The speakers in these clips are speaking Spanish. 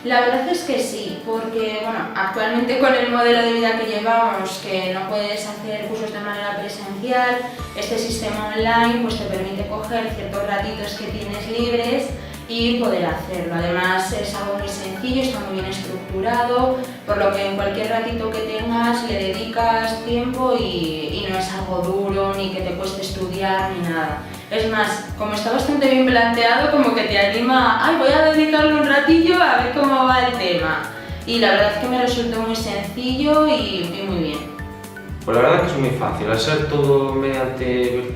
La verdad es que sí, porque bueno, actualmente con el modelo de vida que llevamos, que no puedes hacer cursos de manera presencial, este sistema online pues te permite coger ciertos ratitos que tienes libres y poder hacerlo. Además es algo muy sencillo, está muy bien estructurado, por lo que en cualquier ratito que tengas le dedicas tiempo y no es algo duro ni que te cueste estudiar ni nada. Es más, como está bastante bien planteado, como que te anima, ay, voy a dedicarle un ratillo a ver cómo va el tema. Y la verdad es que me resultó muy sencillo y muy bien. Pues la verdad que es muy fácil, al ser todo mediante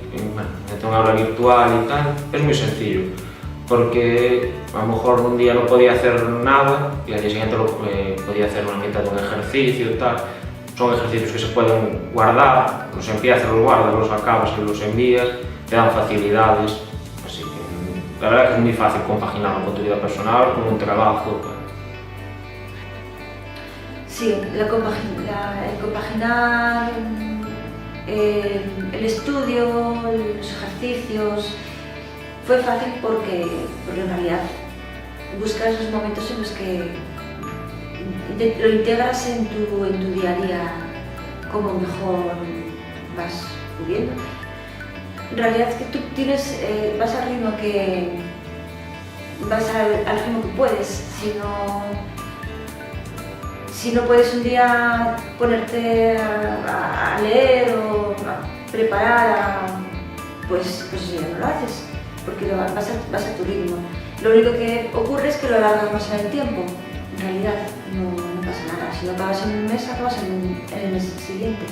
una aula virtual y tal, es muy sencillo. Porque a lo mejor un día no podía hacer nada y al día siguiente podía hacer una mitad de un ejercicio y tal. Son ejercicios que se pueden guardar, los empiezas, los guardas, los acabas y los envías, te dan facilidades. Así que la verdad que es muy fácil compaginarlo con tu vida personal, con un trabajo. Sí, el compaginar el estudio, los ejercicios, fue fácil porque en realidad buscas los momentos en los que lo integras en tu día a día como mejor vas pudiendo. En realidad es que tú vas al ritmo que puedes. Si no puedes un día ponerte a leer o a preparar, pues eso ya no lo haces, porque vas a tu ritmo. Lo único que ocurre es que lo alargas más en el tiempo. En realidad no pasa nada. Si lo acabas en un mes, acabas en el mes siguiente.